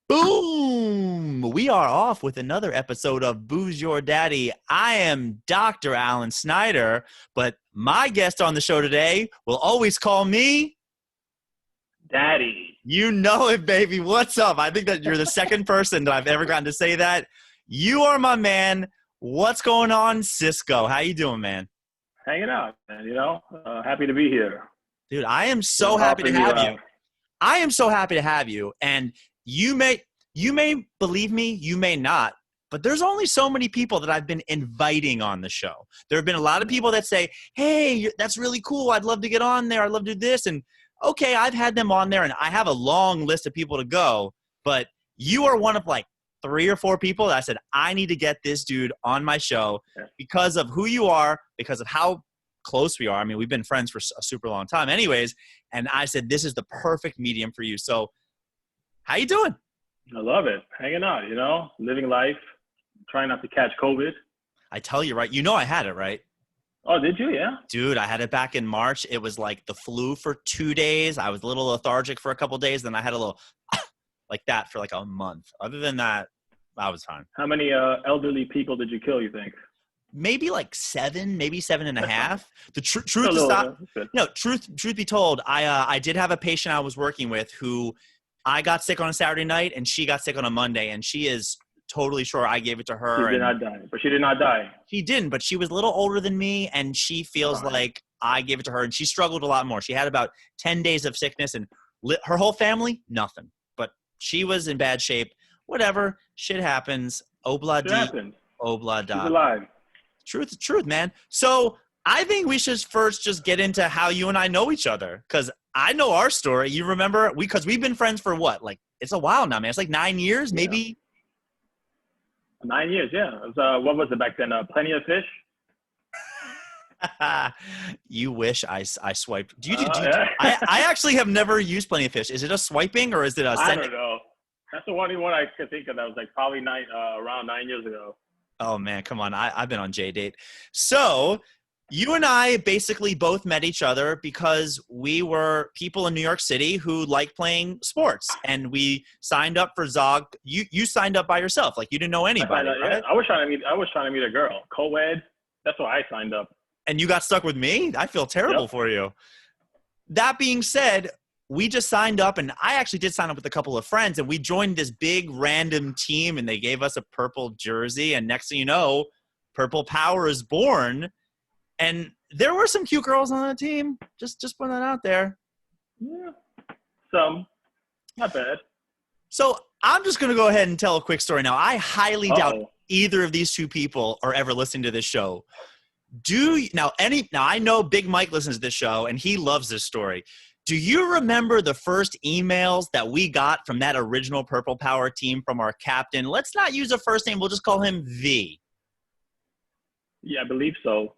Boom! We are off with another episode of Booze Your Daddy. I am Dr. Alan Snyder, but my guest on the show today will always call me Daddy. You know it, baby. What's up? I think that you're the second person that I've ever gotten to say that. You are my man. What's going on, Cisco? How you doing, man? Hanging out, man, happy to be here. Dude, I am so happy to have you. I am so happy to have you. And you may believe me, you may not, but there's only so many people that I've been inviting on the show. There have been a lot of people that say, hey, that's really cool. I'd love to get on there. I'd love to do this. And okay, I've had them on there and I have a long list of people to go, but you are one of like 3 or 4 people that I said, I need to get this dude on my show because of who you are, because of how close we are. I mean, we've been friends for a super long time anyways. And I said, this is the perfect medium for you. So how you doing? I love it. Hanging out, living life, trying not to catch COVID. I tell you, right? You know I had it, right? Oh, did you? Yeah. Dude, I had it back in March. It was like the flu for 2 days. I was a little lethargic for a couple of days. Then I had a little like that for like a month. Other than that, I was fine. How many elderly people did you kill, you think? Maybe like 7, maybe 7.5. The truth is not, truth be told, I did have a patient I was working with who I got sick on a Saturday night and she got sick on a Monday, and she is totally sure I gave it to her. She did not die, but she did not die. She didn't, but she was a little older than me, and she feels like I gave it to her, and she struggled a lot more. She had about 10 days of sickness, and her whole family, nothing. But she was in bad shape. Whatever. Shit happens. Obla-di. Obla-da. She's alive. Truth, man. So I think we should first just get into how you and I know each other, because I know our story. You remember? Because we've been friends for what? Like, it's a while now, man. It's like 9 years, maybe. 9 years, yeah. It was, what was it back then? Plenty of Fish? You wish I swiped. I actually have never used Plenty of Fish. Is it a swiping or is it a sending? I don't know. That's the only one I could think of that was like probably around 9 years ago. Oh, man, come on. I've been on J-Date. So you and I basically both met each other because we were people in New York City who liked playing sports, and we signed up for Zog. You signed up by yourself, like you didn't know anybody. Right? I was trying to meet a girl, co-ed. That's why I signed up. And you got stuck with me? I feel terrible for you. That being said, we just signed up, and I actually did sign up with a couple of friends, and we joined this big random team, and they gave us a purple jersey, and next thing you know, Purple Power is born. And there were some cute girls on the team. Just putting that out there. Yeah, some. Not bad. So I'm just going to go ahead and tell a quick story now. I highly doubt either of these two people are ever listening to this show. Now I know Big Mike listens to this show, and he loves this story. Do you remember the first emails that we got from that original Purple Power team from our captain? Let's not use a first name. We'll just call him V. Yeah, I believe so.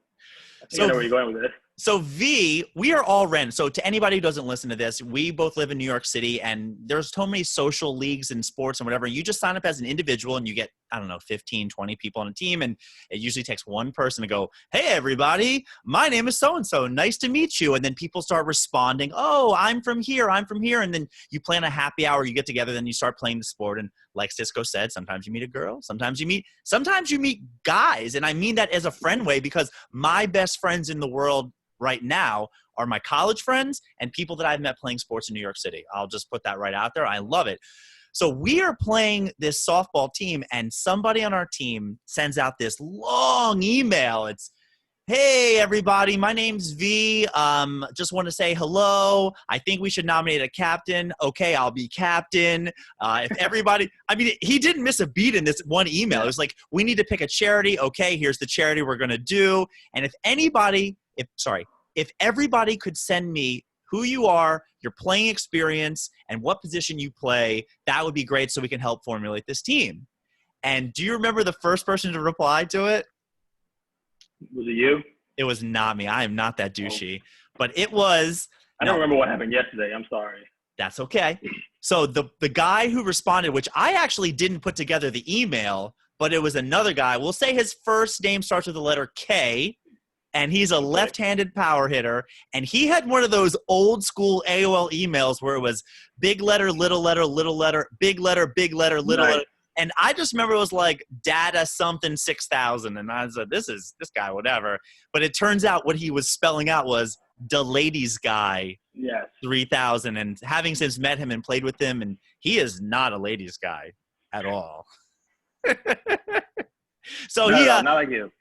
I know where you're going with this. So V, we are all random. So to anybody who doesn't listen to this, we both live in New York City, and there's so many social leagues and sports and whatever. You just sign up as an individual and you get, 15, 20 people on a team. And it usually takes one person to go, hey, everybody, my name is so-and-so. Nice to meet you. And then people start responding, oh, I'm from here. And then you plan a happy hour, you get together, then you start playing the sport. And like Cisco said, sometimes you meet a girl, sometimes you meet guys. And I mean that as a friend way, because my best friends in the world right now are my college friends and people that I've met playing sports in New York City. I'll just put that right out there. I love it. So we are playing this softball team, and somebody on our team sends out this long email. It's, hey, everybody, my name's V. Just want to say hello. I think we should nominate a captain. Okay, I'll be captain. If everybody – he didn't miss a beat in this one email. It was like, we need to pick a charity. Okay, here's the charity we're going to do. And if everybody could send me who you are, your playing experience, and what position you play, that would be great so we can help formulate this team. And do you remember the first person to reply to it? Was it you? It was not me. I am not that douchey. But it was – I don't remember what happened yesterday. I'm sorry. That's okay. So the guy who responded, which I actually didn't put together the email, but it was another guy. We'll say his first name starts with the letter K. and he's a left-handed power hitter, and he had one of those old school AOL emails where it was big letter, little letter, big letter, little letter. And I just remember it was like data something 6,000. And I said, this guy, whatever. But it turns out what he was spelling out was the ladies guy, 3,000. And having since met him and played with him, and he is not a ladies guy at all. So not like you.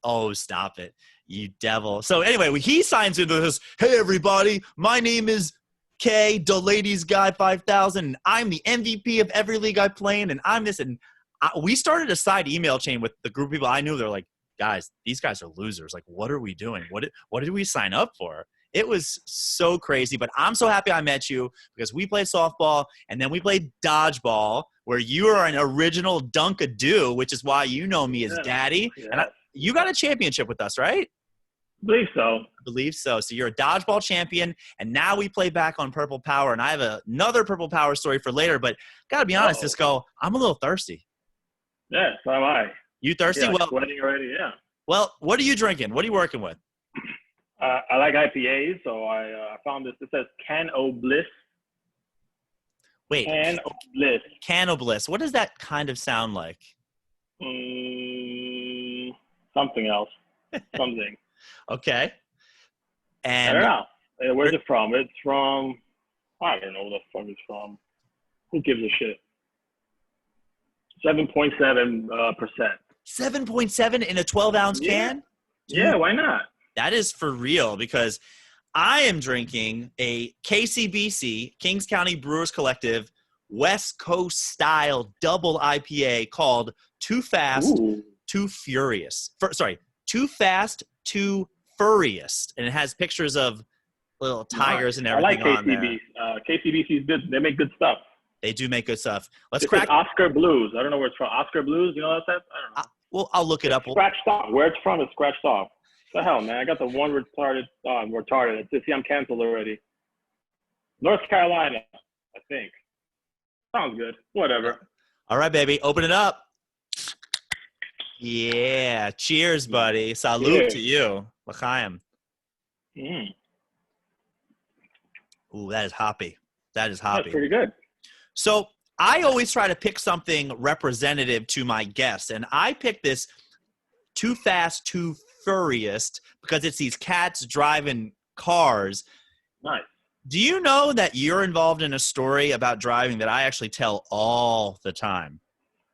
Oh, stop it, you devil. So anyway, he signs into this, hey, everybody, my name is K, the ladies guy 5,000, and I'm the MVP of every league I play in, and I'm this. And we started a side email chain with the group of people I knew. They're like, guys, these guys are losers. Like, what are we doing? What did we sign up for? It was so crazy, but I'm so happy I met you because we played softball, and then we played dodgeball, where you are an original Dunkadoo, which is why you know me as Daddy. Yeah. And you got a championship with us, right? I believe so. I believe so. So you're a dodgeball champion, and now we play back on Purple Power, and I have another Purple Power story for later, but got to be honest, Cisco, I'm a little thirsty. Yeah, so am I. You thirsty? Yeah, well, sweating already, yeah. Well, what are you drinking? What are you working with? I like IPAs, so I found this. It says Can O Bliss. Wait. Can O Bliss. Can O Bliss. What does that kind of sound like? Something else. Something. Okay. And I don't know. Where's it from? It's from, I don't know where the fuck it's from. Who gives a shit? 7.7%. 7.7 in a 12-ounce can? Dude, yeah, why not? That is for real, because I am drinking a KCBC, Kings County Brewers Collective, West Coast style double IPA called Too Fast, Too Furious. Too Fast, Too Furriest. And it has pictures of little tigers and everything on there. I like KCBC is good. They make good stuff. They do make good stuff. Let's crack Oscar Blues. I don't know where it's from. Oscar Blues, you know what that's? I don't know. Well, I'll look it up. Scratched off. Where it's from is scratched off. What the hell, man? I got the one retarded. I'm retarded. See, I'm canceled already. North Carolina, I think. Sounds good. Whatever. All right, baby. Open it up. Yeah. Cheers, buddy. Salute to you. L'chaim. Ooh, that is hoppy. That's pretty good. So I always try to pick something representative to my guests, and I picked this Too Fast, Too Furriest because it's these cats driving cars. Nice. Do you know that you're involved in a story about driving that I actually tell all the time?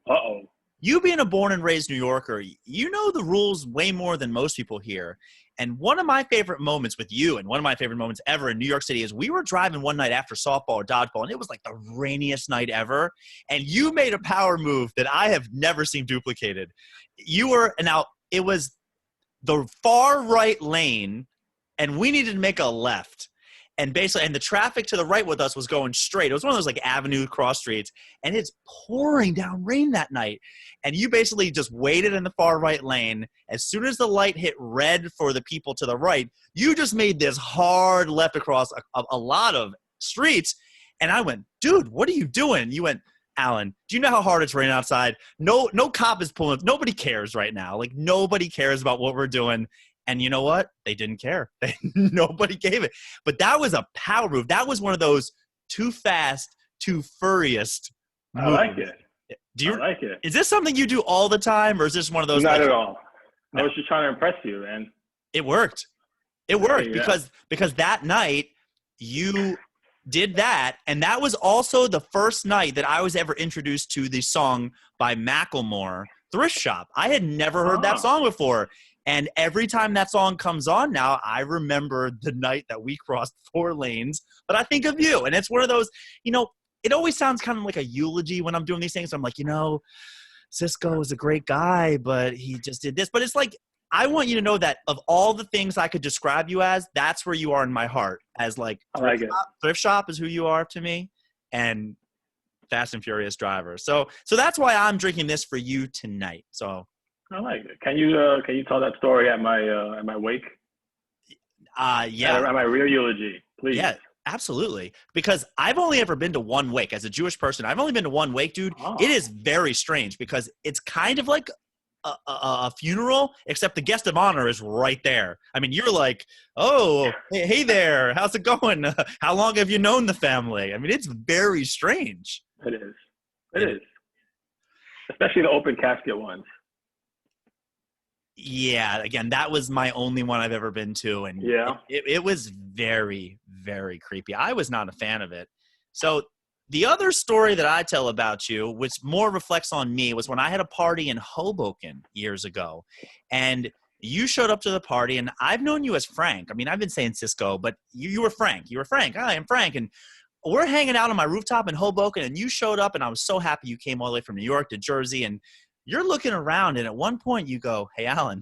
Uh-oh. You being a born and raised New Yorker, you know the rules way more than most people here. And one of my favorite moments with you, and one of my favorite moments ever in New York City, is we were driving one night after softball or dodgeball, and it was like the rainiest night ever. And you made a power move that I have never seen duplicated. It was the far right lane, and we needed to make a left. And the traffic to the right with us was going straight. It was one of those like avenue cross streets, and it's pouring down rain that night. And you basically just waited in the far right lane. As soon as the light hit red for the people to the right, you just made this hard left across a lot of streets. And I went, dude, what are you doing? And you went, Alan, do you know how hard it's raining outside? No cop is pulling. Nobody cares right now. Like, nobody cares about what we're doing. And you know what? They didn't care. Nobody gave it. But that was a power move. That was one of those too fast, too furriest moves. I like it. I like it. Is this something you do all the time, or is this one of those? Not at all. No. I was just trying to impress you, man. It worked. It worked because that night you did that, and that was also the first night that I was ever introduced to the song by Macklemore, Thrift Shop. I had never heard that song before. And every time that song comes on now, I remember the night that we crossed 4 lanes. But I think of you. And it's one of those, it always sounds kind of like a eulogy when I'm doing these things. I'm like, Cisco is a great guy, but he just did this. But it's like, I want you to know that of all the things I could describe you as, that's where you are in my heart. As like, Thrift Shop is who you are to me. And Fast and Furious driver. So that's why I'm drinking this for you tonight. So I like it. Can you tell that story at my wake? Yeah. At my real eulogy, please. Yeah, absolutely. Because I've only ever been to one wake as a Jewish person. I've only been to one wake, dude. Oh. It is very strange because it's kind of like a funeral, except the guest of honor is right there. I mean, you're like, oh, hey there, how's it going? How long have you known the family? I mean, it's very strange. It is. It is. Especially the open casket ones. Yeah, again, that was my only one I've ever been to, and Yeah. it was very, very creepy. I was not a fan of it. So the other story that I tell about you, which more reflects on me, was when I had a party in Hoboken years ago, and you showed up to the party, and I've known you as Frank. I mean, I've been saying Cisco, but you were Frank. You were Frank. Hi, I'm Frank, and we're hanging out on my rooftop in Hoboken, and you showed up, and I was so happy you came all the way from New York to Jersey, and you're looking around, and at one point you go, hey, Alan,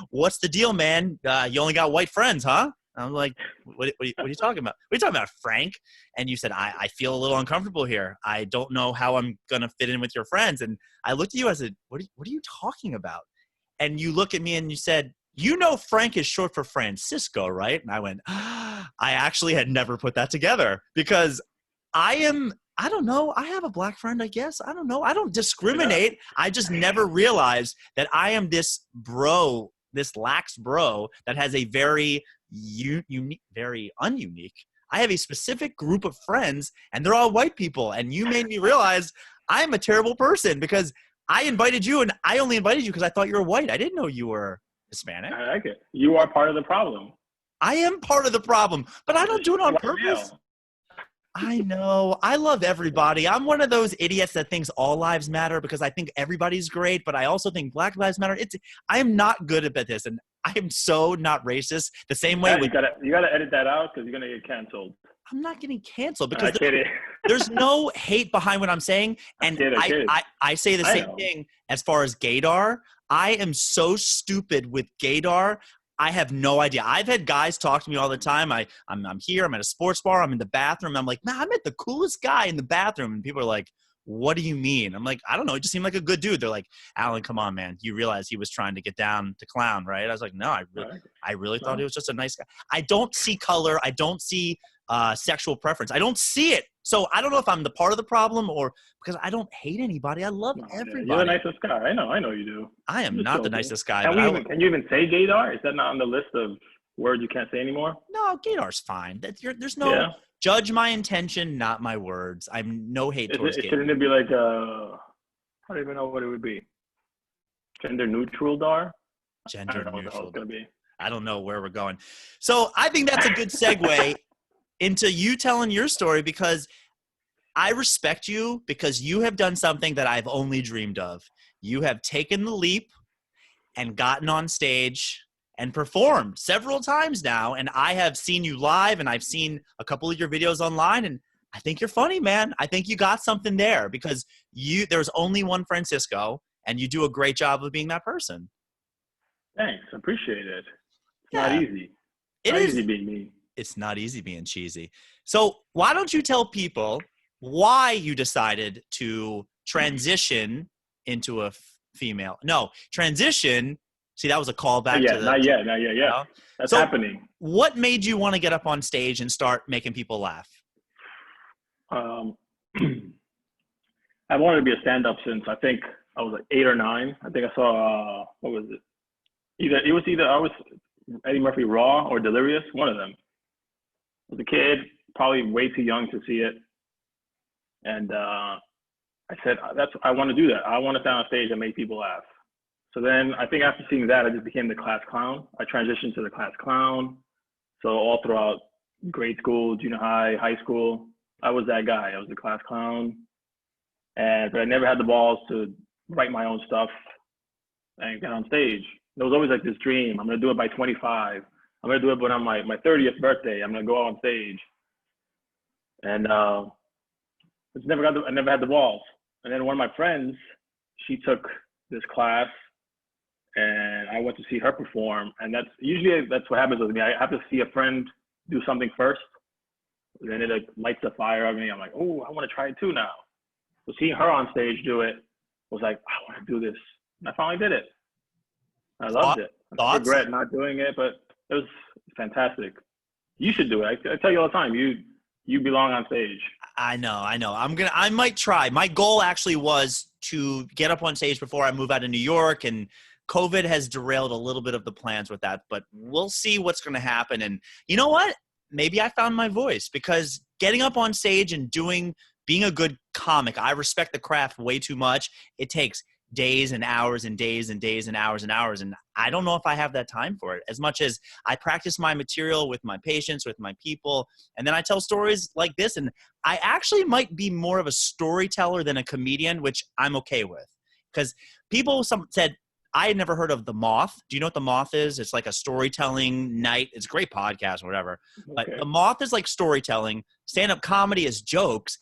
what's the deal, man? You only got white friends, huh? I'm like, what are you talking about? What are you talking about, Frank? And you said, I feel a little uncomfortable here. I don't know how I'm going to fit in with your friends. And I looked at you, I said, what are you talking about? And you look at me and you said, you know Frank is short for Francisco, right? And I went, I actually had never put that together because I don't know. I have a black friend, I guess. I don't know. I don't discriminate. I just never realized that I am this bro, this lax bro that has a very unique, very ununique. I have a specific group of friends, and they're all white people. And you made me realize I'm a terrible person because I invited you, and I only invited you because I thought you were white. I didn't know you were Hispanic. I like it. You are part of the problem. I am part of the problem, but I don't do it on purpose. I know. I love everybody. I'm one of those idiots that thinks all lives matter because I think everybody's great, but I also think Black lives matter. I am not good at this, and I am so not racist. The same way you gotta edit that out because you're gonna get canceled. I'm not getting canceled because there's no hate behind what I'm saying, and I say the same thing as far as gaydar. I am so stupid with gaydar. I have no idea. I've had guys talk to me all the time. I'm here. I'm at a sports bar. I'm in the bathroom. I'm like, man, I met the coolest guy in the bathroom. And people are like, what do you mean? I'm like, I don't know. He just seemed like a good dude. They're like, Alan, come on, man. You realize he was trying to get down to clown, right? I was like, no, I really thought he was just a nice guy. I don't see color. I don't see sexual preference. I don't see it. So I don't know if I'm the part of the problem or because I don't hate anybody. I love everybody. You're the nicest guy. I know you do. I am not the nicest guy. Can you even say gaydar? Is that not on the list of words you can't say anymore? No, gaydar's fine. There's no judge my intention, not my words. I'm no hate towards gaydar. Shouldn't it be like I don't even know what it would be. Gender neutral dar? Gender neutral. What the hell it's gonna be. I don't know where we're going. So I think that's a good segue into you telling your story because I respect you because you have done something that I've only dreamed of. You have taken the leap and gotten on stage and performed several times now. And I have seen you live and I've seen a couple of your videos online and I think you're funny, man. I think you got something there because there's only one Francisco and you do a great job of being that person. Thanks. I appreciate it. It's not easy. It is easy being me. It's not easy being cheesy. So why don't you tell people why you decided to transition into a female? No, transition. See, that was a callback. Not yet. Yeah. That's happening. What made you want to get up on stage and start making people laugh? I wanted to be a stand-up since I think I was like 8 or 9. I think I saw, what was it? It was either I was Eddie Murphy Raw or Delirious, one of them. I was a kid, probably way too young to see it. And I said, I want to do that. I want to stand on stage and make people laugh. So then I think after seeing that, I just became the class clown. I transitioned to the class clown. So all throughout grade school, junior high, high school, I was that guy. I was the class clown. But I never had the balls to write my own stuff and get on stage. There was always like this dream. I'm going to do it by 25. I'm going to do it when I'm my 30th birthday. I'm going to go out on stage. And I never had the balls. And then one of my friends, she took this class and I went to see her perform. And that's what happens with me. I have to see a friend do something first. And then it like lights a fire on me. I'm like, oh, I want to try it too now. So seeing her on stage do it was like, I want to do this. And I finally did it. I loved it. I regret not doing it, but it was fantastic. You should do it. I tell you all the time, you belong on stage. I know. I might try. My goal actually was to get up on stage before I move out of New York, and COVID has derailed a little bit of the plans with that, but we'll see what's going to happen. And you know what? Maybe I found my voice, because getting up on stage and being a good comic, I respect the craft way too much. It takes days and hours and days and days and hours and hours. And I don't know if I have that time for it, as much as I practice my material with my patients, with my people. And then I tell stories like this. And I actually might be more of a storyteller than a comedian, which I'm okay with, because people said, I had never heard of The Moth. Do you know what The Moth is? It's like a storytelling night. It's a great podcast or whatever. But The Moth is like storytelling. Stand-up comedy is jokes.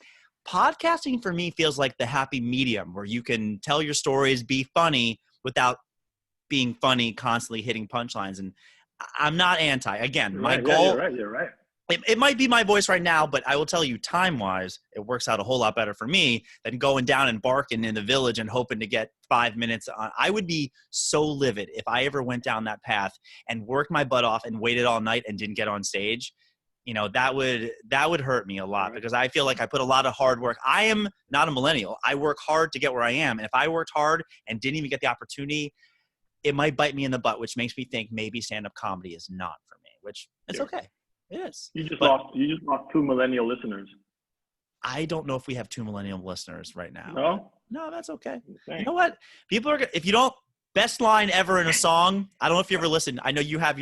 Podcasting for me feels like the happy medium, where you can tell your stories, be funny without being funny, constantly hitting punchlines. And I'm not anti. Again, my goal. Yeah, you're right. It might be my voice right now, but I will tell you, time-wise, it works out a whole lot better for me than going down and barking in the village and hoping to get 5 minutes on. I would be so livid if I ever went down that path and worked my butt off and waited all night and didn't get on stage. You know, that would hurt me a lot, because I feel like I put a lot of hard work. I am not a millennial. I work hard to get where I am. And if I worked hard and didn't even get the opportunity, it might bite me in the butt, which makes me think maybe stand-up comedy is not for me, which it's okay. It is. You just lost 2 millennial listeners. I don't know if we have 2 millennial listeners right now. No, that's okay. You know what? People are, if you don't, best line ever in a song. I don't know if you ever listened. I know you have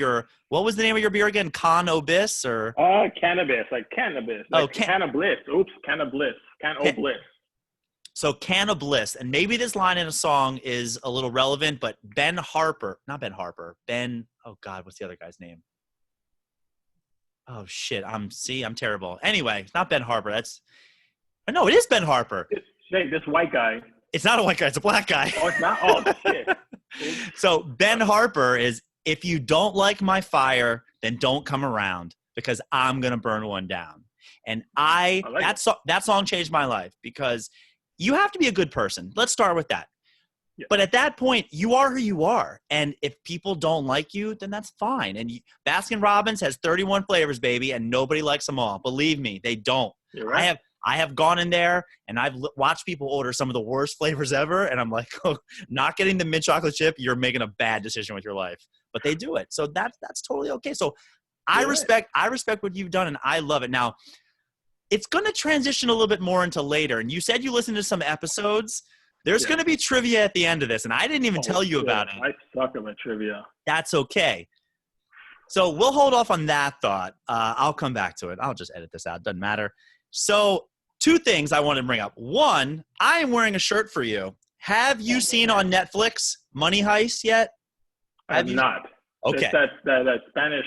what was the name of your beer again? Cannabis or? Cannabis, like cannabis. Like Cannabliss. Oops, Cannabliss. Cannabliss. So Cannabliss. And maybe this line in a song is a little relevant, but Ben, oh God, what's the other guy's name? Oh shit, I'm terrible. Anyway, it's not Ben Harper. No, it is Ben Harper. This white guy. It's not a white guy, it's a black guy. Oh, it's not? Oh, shit. So Ben Harper is, if you don't like my fire, then don't come around, because I'm going to burn one down. And that song changed my life, because you have to be a good person. Let's start with that. Yeah. But at that point, you are who you are. And if people don't like you, then that's fine. And Baskin-Robbins has 31 flavors, baby, and nobody likes them all. Believe me, they don't. You're right. I have gone in there and I've watched people order some of the worst flavors ever. And I'm like, oh, not getting the mint chocolate chip, you're making a bad decision with your life. But they do it. So that's totally okay. So I respect what you've done, and I love it. Now, it's going to transition a little bit more into later. And you said you listened to some episodes. There's going to be trivia at the end of this, and I didn't even tell you about it. I suck at my trivia. That's okay. So we'll hold off on that thought. I'll come back to it. I'll just edit this out. Doesn't matter. So 2 things I want to bring up. One, I am wearing a shirt for you. Have you seen on Netflix Money Heist yet? I have not. Okay. It's that Spanish.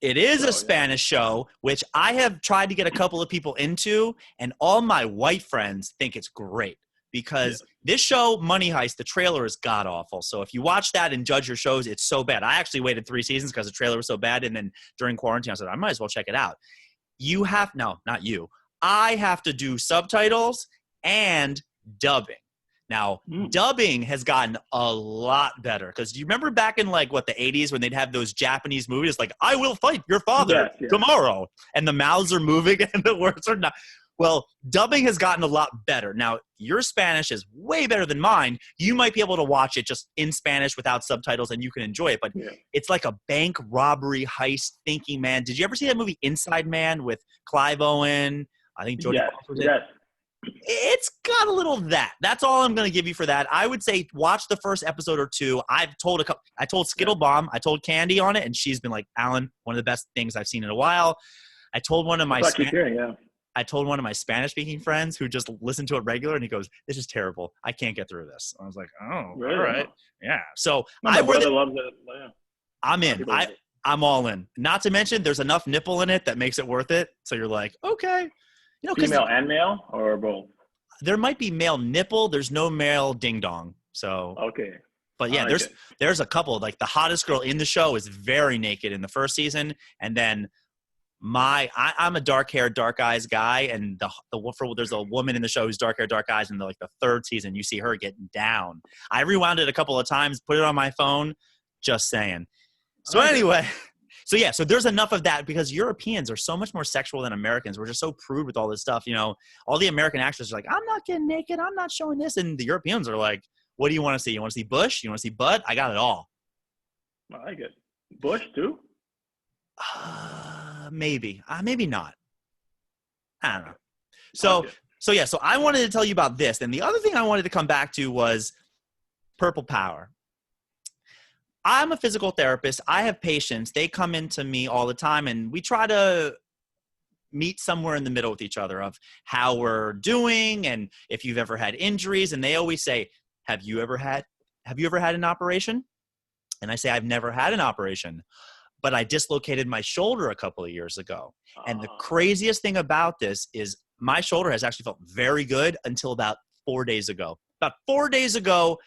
It is a Spanish show, which I have tried to get a couple of people into, and all my white friends think it's great. Because this show, Money Heist, the trailer is god-awful. So if you watch that and judge your shows, it's so bad. I actually waited 3 seasons because the trailer was so bad. And then during quarantine, I said, I might as well check it out. Not you. I have to do subtitles and dubbing. Now, dubbing has gotten a lot better. Because you remember back in, the 80s when they'd have those Japanese movies, like, I will fight your father tomorrow. And the mouths are moving and the words are not. Well, dubbing has gotten a lot better. Now, your Spanish is way better than mine. You might be able to watch it just in Spanish without subtitles, and you can enjoy it. But it's like a bank robbery heist thinking man. Did you ever see that movie Inside Man with Clive Owen? I think Jodie Foster was in it. It's got a little of that. That's all I'm going to give you for that. I would say watch the first episode or 2. I told Skittlebomb, I told Candy on it, and she's been like, Alan, one of the best things I've seen in a while. I told one of my Spanish-speaking friends who just listened to it regular, and he goes, this is terrible. I can't get through this. I was like, oh, really? All right. Yeah. So my brother loves it. Yeah. I'm in. I'm all in. Not to mention there's enough nipple in it that makes it worth it. So you're like, okay. Female and male or both? There might be male nipple. There's no male ding-dong. So okay. But yeah, there's a couple. Like the hottest girl in the show is very naked in the first season, and then I'm a dark-haired, dark-eyes guy, and there's a woman in the show who's dark-haired, dark eyes, and the 3rd season, you see her getting down. I rewound it a couple of times, put it on my phone, just saying. So anyway, So there's enough of that because Europeans are so much more sexual than Americans. We're just so prude with all this stuff. All the American actors are like, I'm not getting naked. I'm not showing this. And the Europeans are like, what do you want to see? You want to see bush? You want to see butt? I got it all. I like it. Bush too? Maybe not. I don't know. So I wanted to tell you about this. And the other thing I wanted to come back to was Purple Power. I'm a physical therapist. I have patients. They come into me all the time, and we try to meet somewhere in the middle with each other of how we're doing and if you've ever had injuries. And they always say, have you ever had an operation? And I say, I've never had an operation, but I dislocated my shoulder a couple of years ago. And the craziest thing about this is my shoulder has actually felt very good until about 4 days ago. About 4 days ago,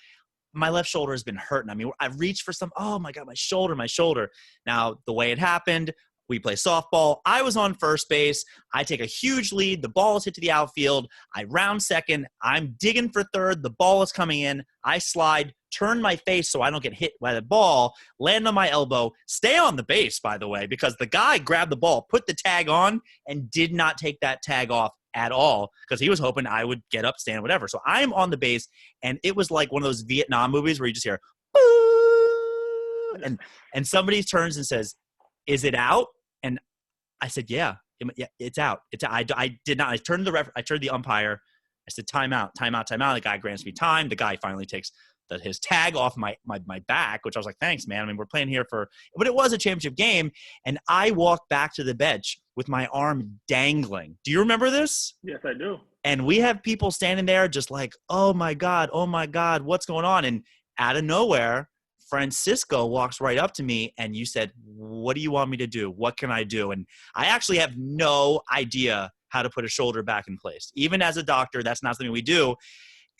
my left shoulder has been hurting. I mean, I reached for oh my God, my shoulder. Now, the way it happened, we play softball. I was on first base. I take a huge lead. The ball is hit to the outfield. I round second. I'm digging for third. The ball is coming in. I slide, turn my face so I don't get hit by the ball, land on my elbow, stay on the base, by the way, because the guy grabbed the ball, put the tag on, and did not take that tag off at all because he was hoping I would get up, stand, whatever. So I'm on the base, and it was like one of those Vietnam movies where you just hear, boo, and somebody turns and says, is it out? And I said, yeah, it's out. I did not. I turned the umpire. I said, time out. The guy grants me time. The guy finally takes his tag off my back, which I was like, thanks, man. I mean, we're playing here but it was a championship game. And I walked back to the bench with my arm dangling. Do you remember this? Yes, I do. And we have people standing there just like, oh my God, what's going on? And out of nowhere, Francisco walks right up to me and you said, what do you want me to do? What can I do? And I actually have no idea how to put a shoulder back in place. Even as a doctor, that's not something we do.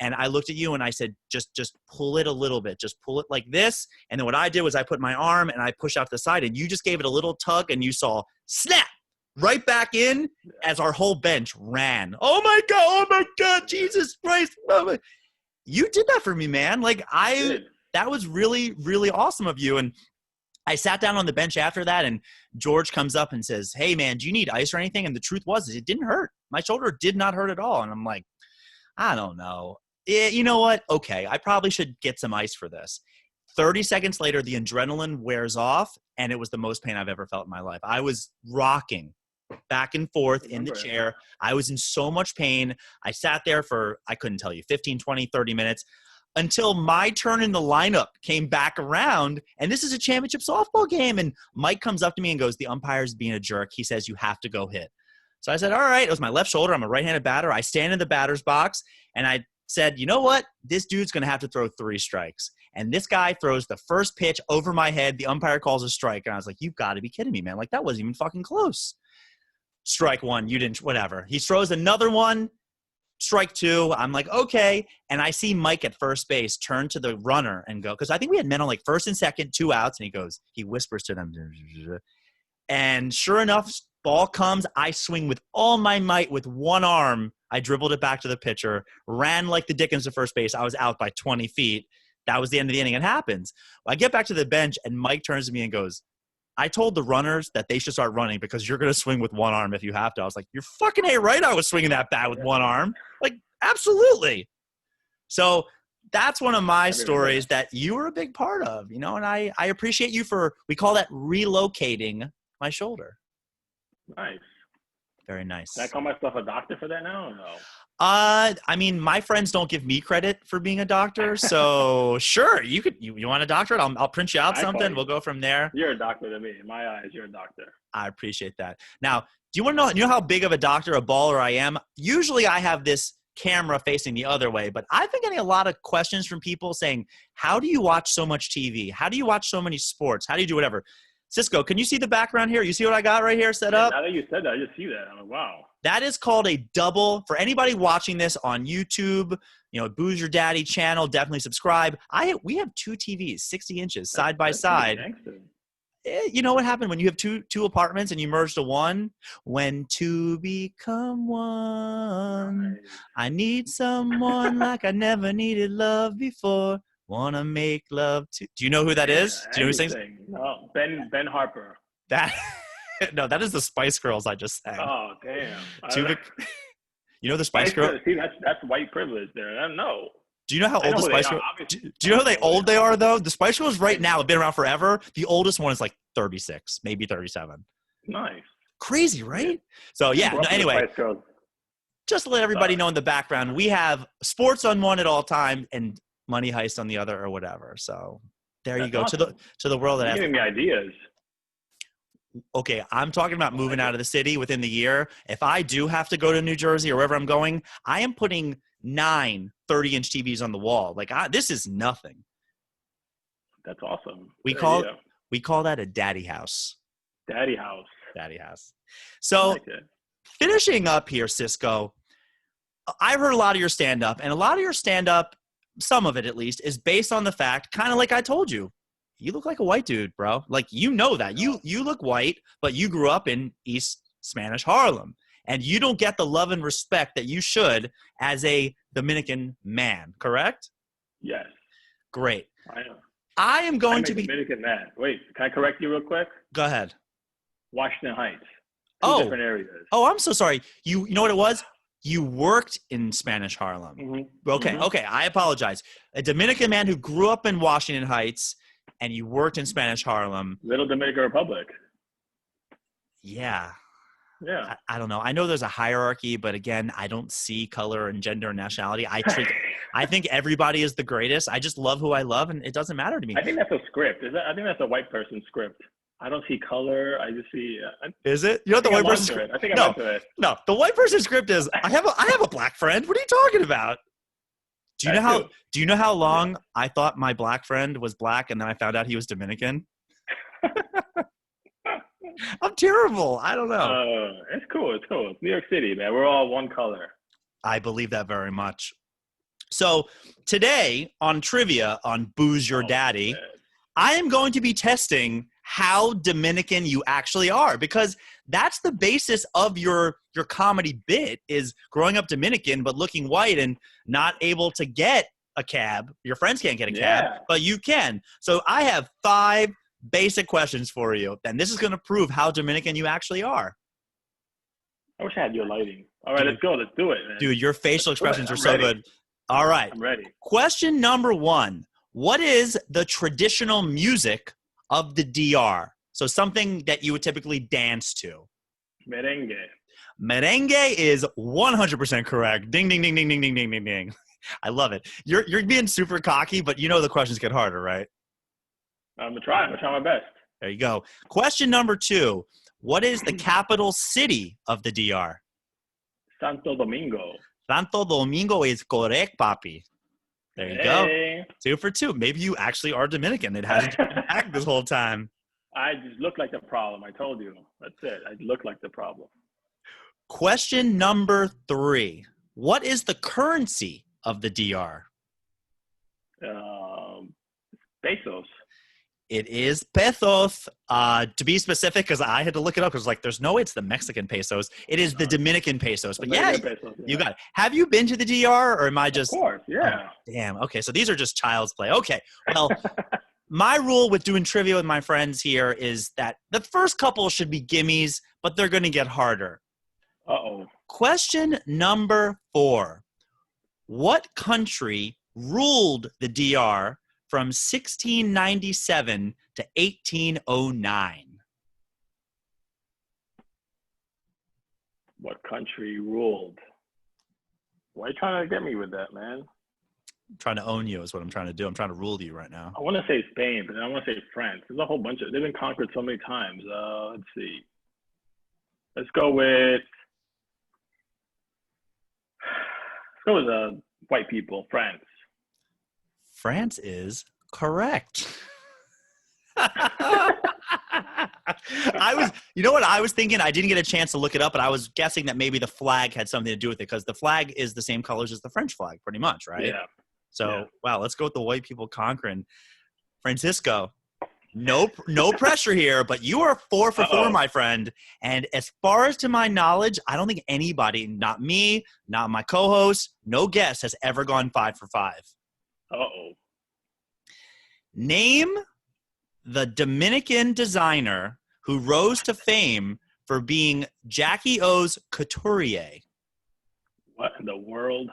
And I looked at you and I said, just pull it a little bit. Just pull it like this. And then what I did was I put my arm and I pushed out to the side and you just gave it a little tug and you saw snap right back in as our whole bench ran. Oh my God, Jesus Christ. You did that for me, man. Like that was really, really awesome of you. And I sat down on the bench after that and George comes up and says, hey man, do you need ice or anything? And the truth was it didn't hurt. My shoulder did not hurt at all. And I'm like, I don't know. You know what? Okay, I probably should get some ice for this. 30 seconds later, the adrenaline wears off, and it was the most pain I've ever felt in my life. I was rocking back and forth in the chair. I was in so much pain. I sat there for, I couldn't tell you, 15, 20, 30 minutes until my turn in the lineup came back around. And this is a championship softball game. And Mike comes up to me and goes, the umpire's being a jerk. He says, you have to go hit. So I said, all right. It was my left shoulder. I'm a right-handed batter. I stand in the batter's box, and I said, you know what? This dude's going to have to throw 3 strikes. And this guy throws the first pitch over my head. The umpire calls a strike. And I was like, you've got to be kidding me, man. Like, that wasn't even fucking close. Strike 1. You didn't, whatever. He throws another one. Strike 2. I'm like, okay. And I see Mike at first base turn to the runner and go, because I think we had men on like first and second, 2 outs. And he whispers to them. And sure enough, ball comes. I swing with all my might with one arm. I dribbled it back to the pitcher, ran like the Dickens to first base. I was out by 20 feet. That was the end of the inning. It happens. Well, I get back to the bench, and Mike turns to me and goes, I told the runners that they should start running because you're going to swing with one arm if you have to. I was like, you're fucking right. I was swinging that bat with one arm. Like, absolutely. So that's one of my stories that you were a big part of, and I appreciate you we call that relocating my shoulder. Nice. Very nice. Can I call myself a doctor for that now or no? I mean, my friends don't give me credit for being a doctor, so sure, you want a doctorate? I'll print you out something. We'll go from there. You're a doctor to me. In my eyes, you're a doctor. I appreciate that. Now, do you want to know? You know how big of a doctor, a baller I am? Usually, I have this camera facing the other way, but I've been getting a lot of questions from people saying, "How do you watch so much TV? How do you watch so many sports? How do you do whatever?" Cisco, can you see the background here? You see what I got right here set up? Now that you said that, I just see that. I'm like, wow. That is called a double. For anybody watching this on YouTube, Booze Your Daddy channel, definitely subscribe. We have 2 TVs, 60 inches, side by side. You know what happened when you have two apartments and you merge to one? When 2 become 1. Nice. I need someone like I never needed love before. Wanna make love to. Do you know who that is? Do you know who sings? No, Ben Harper. That no, that is the Spice Girls I just sang. Oh, damn. You know the Spice Girls? See, that's white privilege there. I don't know. Do you know how I old know the who they Spice are, Girls? obviously. Do you know how old they are though? The Spice Girls right now have been around forever. The oldest one is like 36, maybe 37. Nice. Crazy, right? So yeah. No, anyway, Spice Girls. just to let everybody know in the background, we have sports on one at all time and Money Heist on the other, or whatever. So there you go. Awesome. To the world that You're has. giving me ideas. Okay, I'm talking about moving out of the city within the year. If I do have to go to New Jersey or wherever I'm going, I am putting 9 30-inch TVs on the wall. Like this is nothing. That's awesome. We call that a daddy house. Daddy house. Daddy house. So finishing up here, Cisco, I've heard a lot of your stand-up, and a lot of your stand-up, some of it at least, is based on the fact, kind of like I told you, you look like a white dude, bro. Like, you know that. You look white, but you grew up in East Spanish Harlem. And you don't get the love and respect that you should as a Dominican man, correct? Yes. Great. I am. I am going to be Dominican man. Wait, can I correct you real quick? Go ahead. Washington Heights. Two different areas. Oh, I'm so sorry. You know what it was? You worked in Spanish Harlem. Mm-hmm. Okay, mm-hmm. Okay. I apologize. A Dominican man who grew up in Washington Heights and you worked in Spanish Harlem. Little Dominican Republic. Yeah. Yeah. I don't know. I know there's a hierarchy, but again, I don't see color and gender and nationality. I think everybody is the greatest. I just love who I love, and it doesn't matter to me. I think that's a script. I think that's a white person's script. I don't see color. I just see. Is it? You know what the white person's script? I think I'm into it. No, the white person's script is I have a black friend. What are you talking about? Do you know how long I thought my black friend was black and then I found out he was Dominican? I'm terrible. I don't know. It's cool. It's cool. It's New York City, man. We're all one color. I believe that very much. So today on trivia on Booze Your Daddy, man, I am going to be testing how Dominican you actually are, because that's the basis of your comedy bit, is growing up Dominican but looking white and not able to get a cab. Your friends can't get a cab, but you can. So I have 5 basic questions for you, and this is going to prove how Dominican you actually are. I wish I had your lighting. All right, let's go. Let's do it, man. Dude, your facial expressions are so good. All right. I'm ready. Question number 1. What is the traditional music of the DR? So something that you would typically dance to. Merengue. Merengue is 100% correct. Ding, ding, ding, ding, ding, ding, ding, ding, ding. I love it. You're being super cocky, but you know the questions get harder, right? I'm going to try. I'm going to try my best. There you go. Question number 2. What is the capital city of the DR? Santo Domingo. Santo Domingo is correct, papi. There you go. 2 for 2. Maybe you actually are Dominican. It hasn't been back this whole time. I just look like the problem. I told you. That's it. I look like the problem. Question number 3. What is the currency of the DR? Pesos. It is pesos. To be specific, because I had to look it up, because there's no way it's the Mexican pesos. It is the Dominican pesos. But you got it. Have you been to the DR, or am I just? Of course, yeah. Oh, damn. Okay, so these are just child's play. Okay, well, my rule with doing trivia with my friends here is that the first couple should be gimmies, but they're going to get harder. Uh-oh. Question number 4. What country ruled the DR from 1697 to 1809? What country ruled? Why are you trying to get me with that, man? I'm trying to own you is what I'm trying to do. I'm trying to rule you right now. I want to say Spain, but then I want to say France. There's a whole bunch of – they've been conquered so many times. Let's see. Let's go with white people, France. France is correct. You know what I was thinking? I didn't get a chance to look it up, but I was guessing that maybe the flag had something to do with it, because the flag is the same colors as the French flag, pretty much, right? Yeah. So, wow, let's go with the white people conquering. Francisco, no pressure here, but you are 4 for 4, my friend. And as far as to my knowledge, I don't think anybody, not me, not my co-host, no guest has ever gone 5 for 5. Uh-oh. Name the Dominican designer who rose to fame for being Jackie O's couturier? What in the world?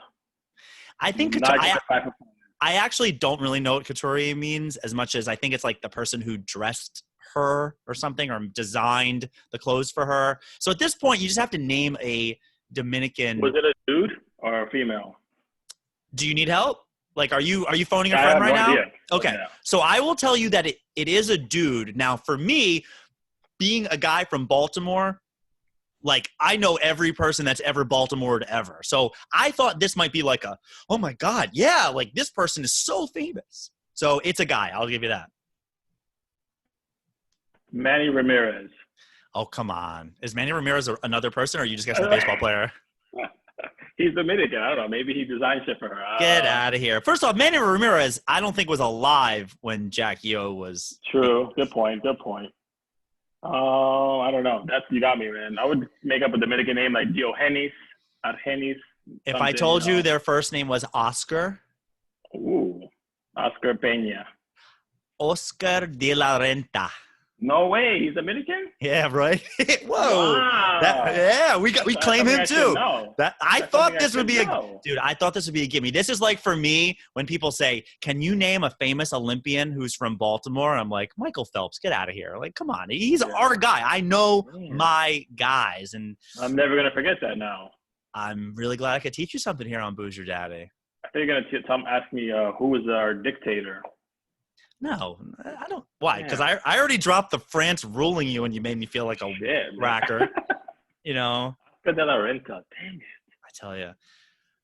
I think Not even I actually don't really know what couturier means as much as I think it's like the person who dressed her or something or designed the clothes for her. So at this point, you just have to name a Dominican. Was it a dude or a female? Do you need help? Like, are you phoning a I friend have right no now? idea. Okay. Yeah. So I will tell you that it is a dude. Now, for me, being a guy from Baltimore, like, I know every person that's ever Baltimore'd ever. So I thought this might be like oh my God, yeah, like this person is so famous. So it's a guy. I'll give you that. Manny Ramirez. Oh, come on. Is Manny Ramirez another person, or are you just guessing a baseball player? He's Dominican. I don't know. Maybe he designed shit for her. Get out of here. First off, Manny Ramirez, I don't think was alive when Jackie O was. True. Good point. I don't know. You got me, man. I would make up a Dominican name like Diogenes, Argenis. If I told you their first name was Oscar. Ooh, Oscar Peña. Oscar de la Renta. No way. He's Dominican? Yeah, right. Whoa. Wow. We claim him too. I thought this would be I thought this would be a gimme. This is like for me when people say, "Can you name a famous Olympian who's from Baltimore?" I'm like, Michael Phelps, get out of here. Like, come on. He's our guy. I know my guys, and I'm never gonna forget that now. I'm really glad I could teach you something here on Boozer Daddy. I think you're gonna ask me who was our dictator. No, I don't. Why? Because I already dropped the France ruling you, and you made me feel like a racker. You know. Oscar de la Renta. Dang it. I tell you.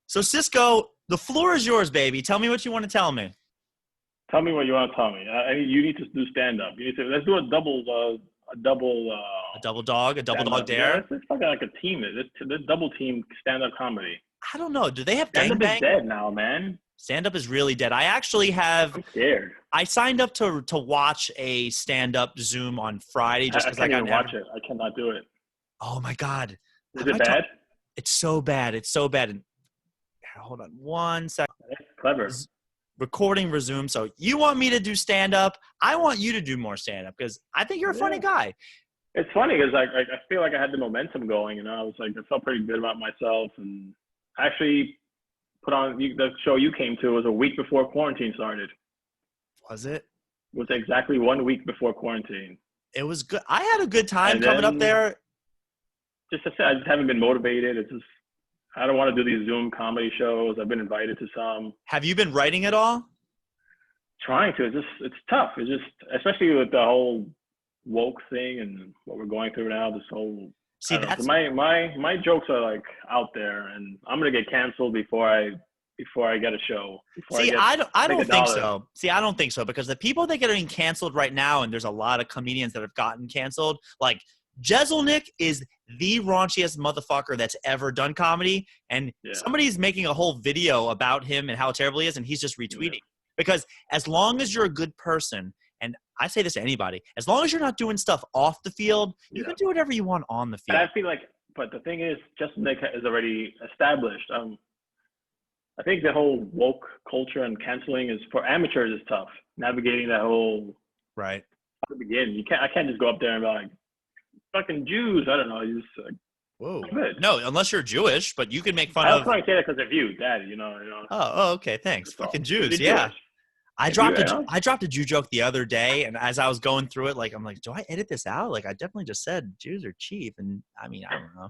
So Cisco, the floor is yours, baby. Tell me what you want to tell me. Tell me what you want to tell me. You need to do stand up. Let's do a double dog dare. Yeah, it's fucking like a team. This double team stand up comedy. I don't know. Do they have stand up gangbang? Is dead now, man. Stand up is really dead. I actually have. I'm scared. I signed up to watch a stand up Zoom on Friday just because I got to watch it. I cannot do it. Oh my God. Is it bad? It's so bad. It's so bad. And hold on one second. That's clever. Recording resume. So you want me to do stand up? I want you to do more stand up because I think you're a funny guy. It's funny because I feel like I had the momentum going. I was like, I felt pretty good about myself, and actually put on the show you came to was a week before quarantine started. Was it? It was exactly 1 week before quarantine. It was good. I had a good time coming up there. I just haven't been motivated. It's just I don't want to do these Zoom comedy shows. I've been invited to some. Have you been writing at all? Trying to. It's tough. It's just especially with the whole woke thing and what we're going through now. This whole my jokes are like out there, and I'm gonna get canceled before I get a show. I don't think so. I don't think so because the people that are getting canceled right now, and there's a lot of comedians that have gotten canceled. Like Jeselnik is the raunchiest motherfucker that's ever done comedy, and somebody's making a whole video about him and how terrible he is, and he's just retweeting. Because as long as you're a good person, and I say this to anybody, as long as you're not doing stuff off the field, you can do whatever you want on the field. And I feel like, but the thing is, Jeselnik is already established. I think the whole woke culture and canceling is for amateurs is tough. Navigating that whole right. How to begin? I can't just go up there and be like, fucking Jews. I don't know. You just like, whoa. No, unless you're Jewish, but you can make fun of. I was trying to say that because of you, Daddy. You know. Oh, okay. Thanks. Fucking Jews. Yeah. Jewish. I dropped a Jew joke the other day, and as I was going through it, like I'm like, do I edit this out? Like I definitely just said Jews are cheap, and I mean I don't know.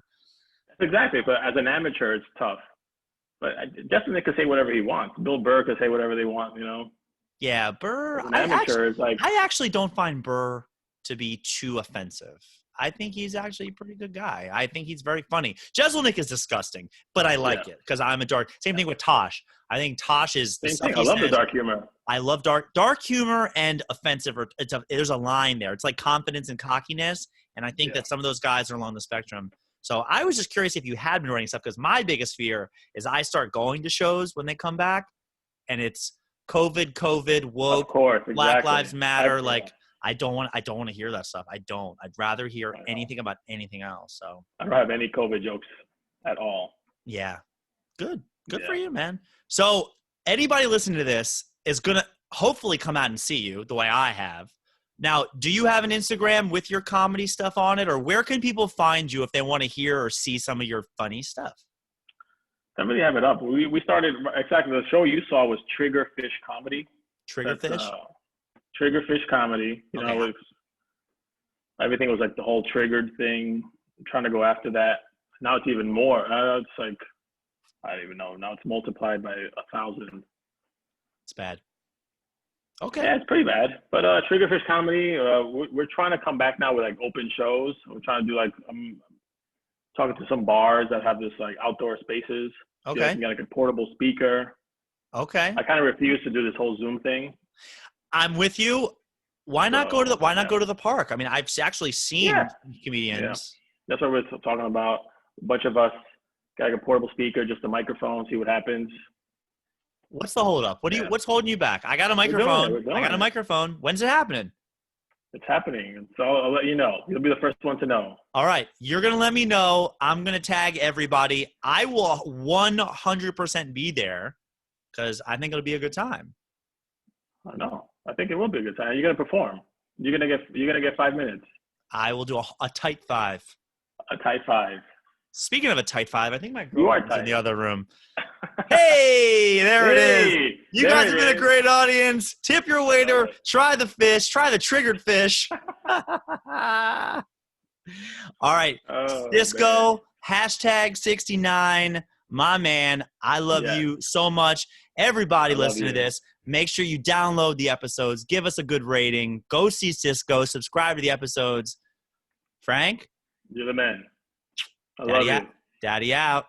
Exactly, but as an amateur, it's tough. But Justin could say whatever he wants. Bill Burr could say whatever they want. Yeah, Burr. I actually don't find Burr to be too offensive. I think he's actually a pretty good guy. I think he's very funny. Jeselnik is disgusting, but I like it because I'm a dark. Same thing with Tosh. I think Tosh is the same thing. I love the dark humor. I love dark humor and offensive. There's a line there. It's like confidence and cockiness, and I think that some of those guys are along the spectrum. So I was just curious if you had been writing stuff because my biggest fear is I start going to shows when they come back, and it's COVID, woke, of course, exactly. Black Lives Matter. Like I don't want to hear that stuff. I don't. I'd rather hear anything about anything else. So I don't have any COVID jokes at all. Yeah, good for you, man. So anybody listening to this is gonna hopefully come out and see you the way I have. Now, do you have an Instagram with your comedy stuff on it, or where can people find you if they want to hear or see some of your funny stuff? I really have it up. We started exactly the show you saw was Triggerfish Comedy. Triggerfish? Triggerfish Comedy. You know, Okay. everything was like the whole triggered thing. I'm trying to go after that. Now it's even more. It's like, I don't even know. Now it's multiplied by 1,000. It's bad. Okay. Yeah, it's pretty bad. But Triggerfish Comedy, we're trying to come back now with like open shows. We're trying to do like, I'm talking to some bars that have this like outdoor spaces. Okay. You can get like a portable speaker. Okay. I kind of refuse to do this whole Zoom thing. I'm with you. Why not go to the park? I mean, I've actually seen comedians. Yeah. That's what we're talking about. A bunch of us got like a portable speaker, just a microphone, see what happens. What's the hold up? What's holding you back? I got a microphone. We're doing I got a microphone. When's it happening? It's happening. So I'll let you know. You'll be the first one to know. All right. You're going to let me know. I'm going to tag everybody. I will 100% be there because I think it'll be a good time. I know. I think it will be a good time. You're going to perform. You're going to get 5 minutes. I will do a tight 5. A tight 5. Speaking of a tight 5, I think my You are girlfriend's in tight. the other room. Hey, there it is. You guys have been a great audience. Tip your waiter. Try the fish. Try the triggered fish. All right. Cisco, #69. My man, I love you so much. Everybody listening to this, make sure you download the episodes. Give us a good rating. Go see Cisco. Subscribe to the episodes. Frank? You're the man. I love you. Daddy out.